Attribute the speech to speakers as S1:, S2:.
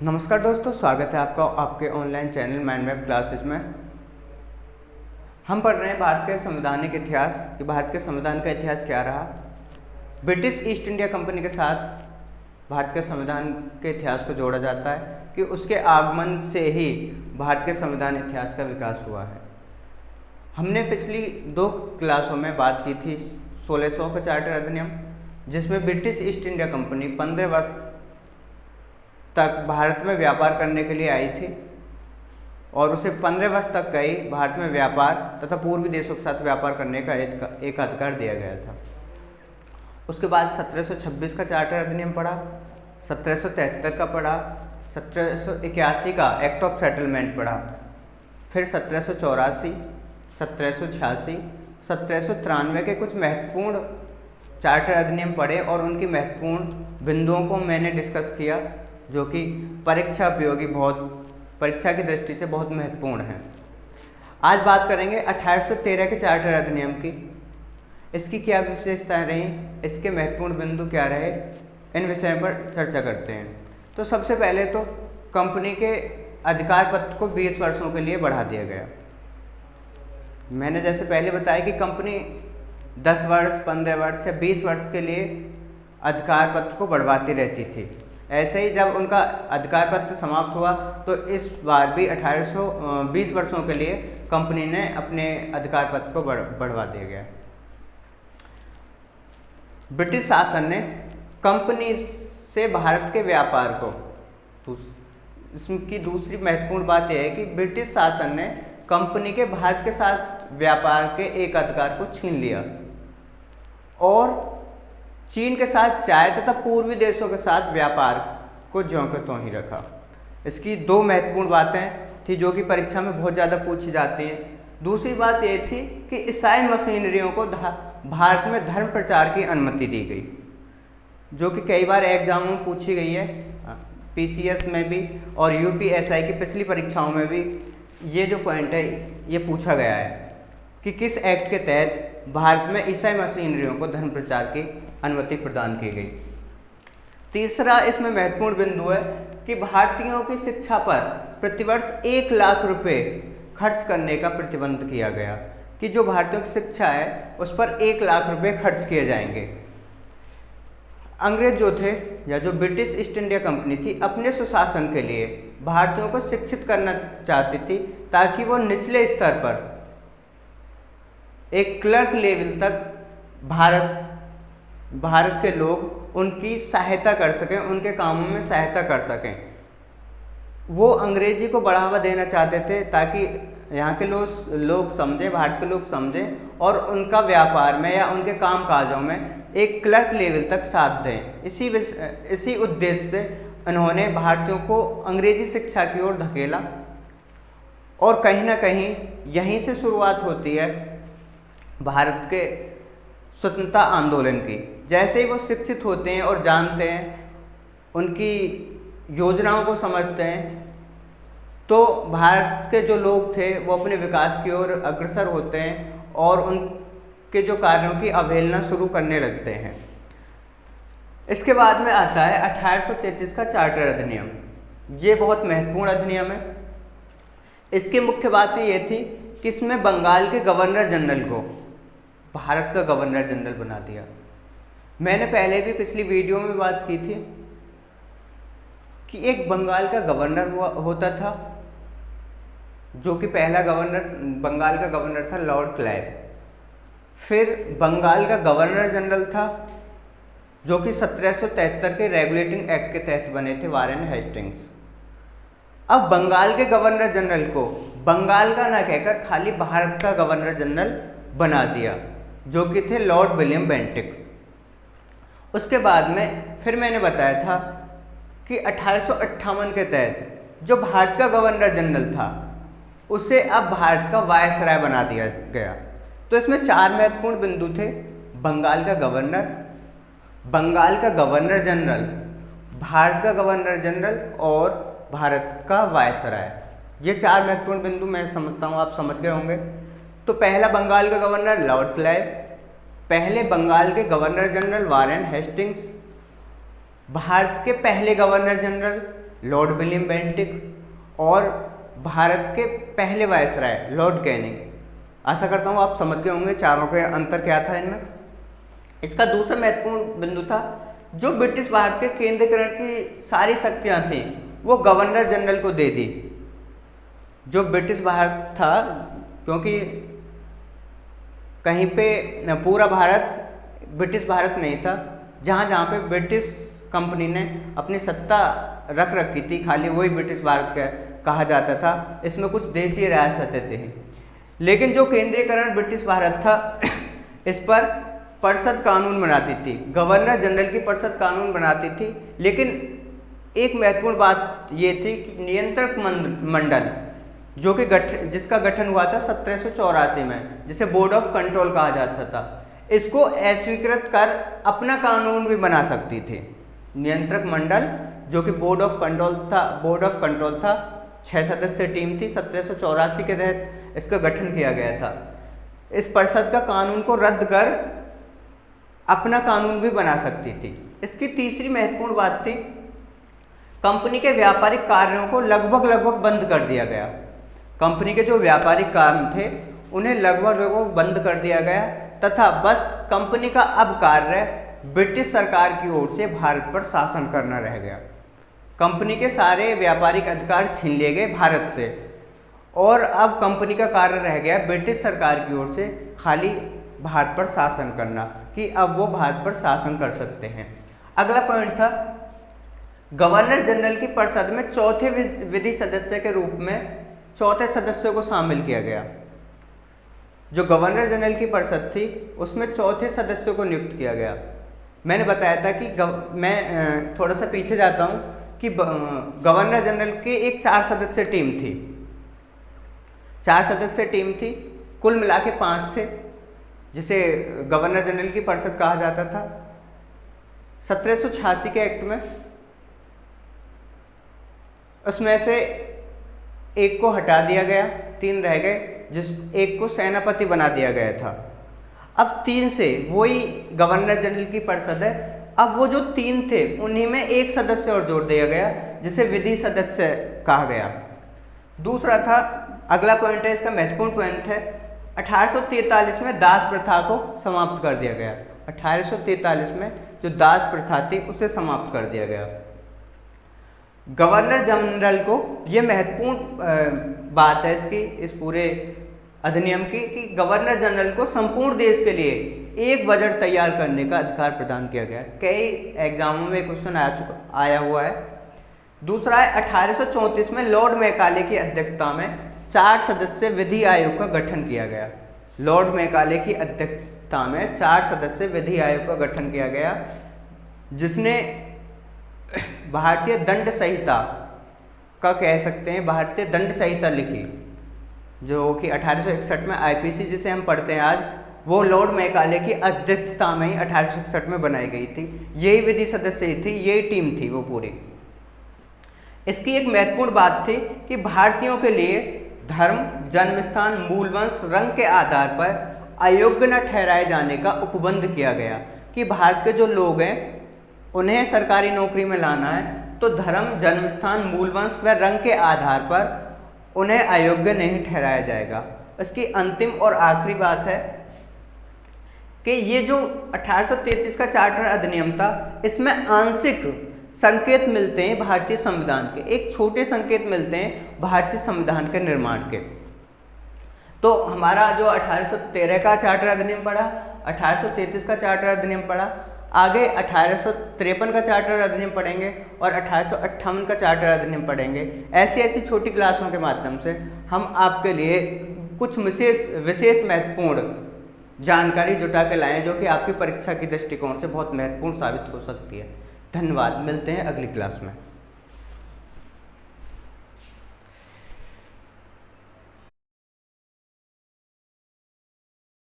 S1: नमस्कार दोस्तों, स्वागत है आपका आपके online channel mind map classes में। हम पढ़ रहे हैं भारत के संवैधानिक इतिहास कि भारत के संविधान का इतिहास क्या रहा। ब्रिटिश ईस्ट इंडिया कंपनी के साथ भारत के संविधान के इतिहास को जोड़ा जाता है कि उसके आगमन से ही भारत के संविधान इतिहास का विकास हुआ है। हमने पिछली 2 क्लासों में बात की थी 1600 का चार्टर अधिनियम, जिसमें ब्रिटिश ईस्ट इंडिया कंपनी 15 वर्ष तक भारत में व्यापार करने के लिए आई थी और उसे 15 वर्ष तक कई भारत में व्यापार तथा पूर्वी देशों के साथ व्यापार करने का एक अधिकार दिया गया था। उसके बाद 1726 का चार्टर अधिनियम पढ़ा, 1773 का पढ़ा, 1781 का एक्ट ऑफ सेटलमेंट पढ़ा, फिर 1784, 1786, 1793 के कुछ महत्वपूर्ण चार्टर अधिनियम पढ़े और उनकी महत्वपूर्ण बिंदुओं को मैंने डिस्कस किया, जो कि परीक्षा की दृष्टि से बहुत महत्वपूर्ण है। आज बात करेंगे 1813 के चार्टर अधिनियम की। इसकी क्या विशेषताएं रहीं, इसके महत्वपूर्ण बिंदु क्या रहे, इन विषयों पर चर्चा करते हैं। तो सबसे पहले तो कंपनी के अधिकार पत्र को 20 वर्षों के लिए बढ़ा दिया गया। मैंने जैसे पहले बताया कि कंपनी 10 वर्ष, 15 वर्ष या 20 वर्ष के लिए अधिकार पत्र को बढ़वाती रहती थी। ऐसे ही जब उनका अधिकार पत्र समाप्त हुआ तो इस बार भी 20 वर्षों के लिए कंपनी ने अपने अधिकार पत्र को बढ़वा दिया गया। ब्रिटिश शासन ने कंपनी से भारत के व्यापार को, इसकी दूसरी महत्वपूर्ण बात यह है कि ब्रिटिश शासन ने कंपनी के भारत के साथ व्यापार के एक अधिकार को छीन लिया और चीन के साथ चाय तथा पूर्वी देशों के साथ व्यापार को ज्यों के त्यों ही रखा। इसकी 2 महत्वपूर्ण बातें थी जो कि परीक्षा में बहुत ज़्यादा पूछी जाती हैं। दूसरी बात ये थी कि ईसाई मशीनरियों को भारत में धर्म प्रचार की अनुमति दी गई, जो कि कई बार एग्जामों में पूछी गई है, पीसीएस में भी और यूपीएसआई की पिछली परीक्षाओं में भी ये जो पॉइंट है ये पूछा गया है कि किस एक्ट के तहत भारत में ईसाई मशीनरियों को धर्म प्रचार की अनुमति प्रदान की गई। तीसरा इसमें महत्वपूर्ण बिंदु है कि भारतीयों की शिक्षा पर प्रतिवर्ष 1 लाख रुपए खर्च करने का प्रतिबंध किया गया कि जो भारतीयों की शिक्षा है उस पर 1 लाख रुपए खर्च किए जाएंगे। अंग्रेज जो थे या जो ब्रिटिश ईस्ट इंडिया कंपनी थी, अपने सुशासन के लिए भारतीयों को शिक्षित करना चाहती थी ताकि वो निचले स्तर पर एक क्लर्क लेवल तक भारत के लोग उनकी सहायता कर सकें, उनके कामों में सहायता कर सकें। वो अंग्रेजी को बढ़ावा देना चाहते थे ताकि यहाँ के लोग समझें, भारत के लोग समझें और उनका व्यापार में या उनके काम काजों में एक क्लर्क लेवल तक साथ दें। इसी उद्देश्य से उन्होंने भारतीयों को अंग्रेजी शिक्षा की ओर धकेला और कहीं ना कहीं यहीं से शुरुआत होती है भारत के स्वतंत्रता आंदोलन की। जैसे ही वो शिक्षित होते हैं और जानते हैं, उनकी योजनाओं को समझते हैं, तो भारत के जो लोग थे वो अपने विकास की ओर अग्रसर होते हैं और उनके जो कार्यों की अवहेलना शुरू करने लगते हैं। इसके बाद में आता है 1833 का चार्टर अधिनियम। ये बहुत महत्वपूर्ण अधिनियम है। इसकी मुख्य बात ये थी कि इसमें बंगाल के गवर्नर जनरल को भारत का गवर्नर जनरल बना दिया। मैंने पहले भी पिछली वीडियो में बात की थी कि एक बंगाल का गवर्नर होता था, जो कि पहला बंगाल का गवर्नर था लॉर्ड क्लाइव। फिर बंगाल का गवर्नर जनरल था जो कि 1773 के रेगुलेटिंग एक्ट के तहत बने थे, वारेन हेस्टिंग्स। अब बंगाल के गवर्नर जनरल को बंगाल का ना कहकर खाली भारत का गवर्नर जनरल बना दिया, जो कि थे लॉर्ड विलियम बेंटिक। उसके बाद में फिर मैंने बताया था कि 1858 के तहत जो भारत का गवर्नर जनरल था उसे अब भारत का वायसराय बना दिया गया। तो इसमें 4 महत्वपूर्ण बिंदु थे: बंगाल का गवर्नर जनरल, भारत का गवर्नर जनरल और भारत का वायसराय। ये 4 महत्वपूर्ण बिंदु मैं समझता हूँ आप समझ गए होंगे। तो पहला बंगाल का गवर्नर लॉर्ड क्लाइव, पहले बंगाल के governor general Warren Hastings, Bharat के पहले governor general Lord William Bentinck और भारत के पहले वायसराय लॉर्ड कैनिंग। आशा करता हूँ आप समझ गए होंगे चारों के अंतर क्या था इनमें। इसका दूसरा महत्वपूर्ण बिंदु था, जो ब्रिटिश भारत के केंद्रीकरण की सारी शक्तियाँ थीं वो गवर्नर जनरल को दे दी। जो ब्रिटिश भारत था, क्योंकि कहीं पे पूरा भारत ब्रिटिश भारत नहीं था, जहाँ जहाँ पे ब्रिटिश कंपनी ने अपनी सत्ता रख रखी थी खाली वही ब्रिटिश भारत का कहा जाता था। इसमें कुछ देशीय रियासतें थी, लेकिन जो केंद्रीकरण ब्रिटिश भारत था इस पर परिषद कानून बनाती थी, गवर्नर जनरल की परिषद कानून बनाती थी। लेकिन एक महत्वपूर्ण बात ये थी कि नियंत्रक मंडल जो कि जिसका गठन हुआ था 1784 में, जिसे बोर्ड ऑफ कंट्रोल कहा जाता था, इसको अस्वीकृत कर अपना कानून भी बना सकती थी। नियंत्रक मंडल जो कि बोर्ड ऑफ कंट्रोल था 6 सदस्यीय टीम थी, 1784 के तहत इसका गठन किया गया था। इस परिषद का कानून को रद्द कर अपना कानून भी बना सकती थी। इसकी तीसरी महत्वपूर्ण बात थी, कंपनी के व्यापारिक कार्यों को लगभग बंद कर दिया गया। कंपनी के जो व्यापारिक काम थे उन्हें लगभग बंद कर दिया गया तथा बस कंपनी का अब कार्य ब्रिटिश सरकार की ओर से भारत पर शासन करना रह गया। कंपनी के सारे व्यापारिक अधिकार छीन लिए गए भारत से और अब कंपनी का कार्य रह गया ब्रिटिश सरकार की ओर से खाली भारत पर शासन करना, कि अब वो भारत पर शासन कर सकते हैं। अगला पॉइंट था, गवर्नर जनरल की परिषद में चौथे विधि सदस्य के रूप में चौथे सदस्य को शामिल किया गया। जो गवर्नर जनरल की परिषद थी उसमें चौथे सदस्य को नियुक्त किया गया। मैंने बताया था कि मैं थोड़ा सा पीछे जाता हूँ कि गवर्नर जनरल की एक 4 सदस्यीय टीम थी। 4 सदस्यीय टीम थी, कुल मिला के 5 थे, जिसे गवर्नर जनरल की परिषद कहा जाता था। 1786 के एक्ट में उसमें से एक को हटा दिया गया, 3 रह गए, जिस एक को सेनापति बना दिया गया था। अब 3 से वही गवर्नर जनरल की परिषद है। अब वो जो 3 थे उन्हीं में एक सदस्य और जोड़ दिया गया जिसे विधि सदस्य कहा गया। दूसरा था, अगला पॉइंट है, इसका महत्वपूर्ण पॉइंट है, 1843 में दास प्रथा को समाप्त कर दिया गया। 1843 में जो दास प्रथा थी उसे समाप्त कर दिया गया। गवर्नर जनरल को, ये महत्वपूर्ण बात है इसकी, इस पूरे अधिनियम की, कि गवर्नर जनरल को संपूर्ण देश के लिए एक बजट तैयार करने का अधिकार प्रदान किया गया। कई एग्जामों में क्वेश्चन आया हुआ है। दूसरा है, 1834 में लॉर्ड मैकाले की अध्यक्षता में 4 सदस्य विधि आयोग का गठन किया गया। लॉर्ड मैकाले की अध्यक्षता में 4 सदस्य विधि आयोग का गठन किया गया, जिसने भारतीय दंड संहिता का, कह सकते हैं भारतीय दंड संहिता लिखी, जो कि 1861 में आईपीसी जिसे हम पढ़ते हैं आज, वो लॉर्ड मैकाले की अध्यक्षता में ही 1861 में बनाई गई थी। यही विधि सदस्य थी, यही टीम थी वो पूरी। इसकी एक महत्वपूर्ण बात थी कि भारतीयों के लिए धर्म, जन्मस्थान, मूलवंश, रंग के आधार पर अयोग्य न ठहराए जाने का उपबंध किया गया, कि भारत के जो लोग हैं उन्हें सरकारी नौकरी में लाना है तो धर्म, जन्मस्थान, मूलवंश व रंग के आधार पर उन्हें अयोग्य नहीं ठहराया जाएगा। इसकी अंतिम और आखिरी बात है कि ये जो 1833 का चार्टर अधिनियम था, इसमें आंशिक संकेत मिलते हैं भारतीय संविधान के, एक छोटे संकेत मिलते हैं भारतीय संविधान के निर्माण के। तो हमारा जो 1813 का चार्टर अधिनियम पढ़ा, 1833 का चार्टर अधिनियम पढ़ा, आगे 1853 का चार्टर अधिनियम पढ़ेंगे और 1858 का चार्टर अधिनियम पढ़ेंगे। ऐसी छोटी क्लासों के माध्यम से हम आपके लिए कुछ विशेष महत्वपूर्ण जानकारी जुटा के लाएं, जो कि आपकी परीक्षा की दृष्टिकोण से बहुत महत्वपूर्ण साबित हो सकती है। धन्यवाद, मिलते हैं अगली क्लास में।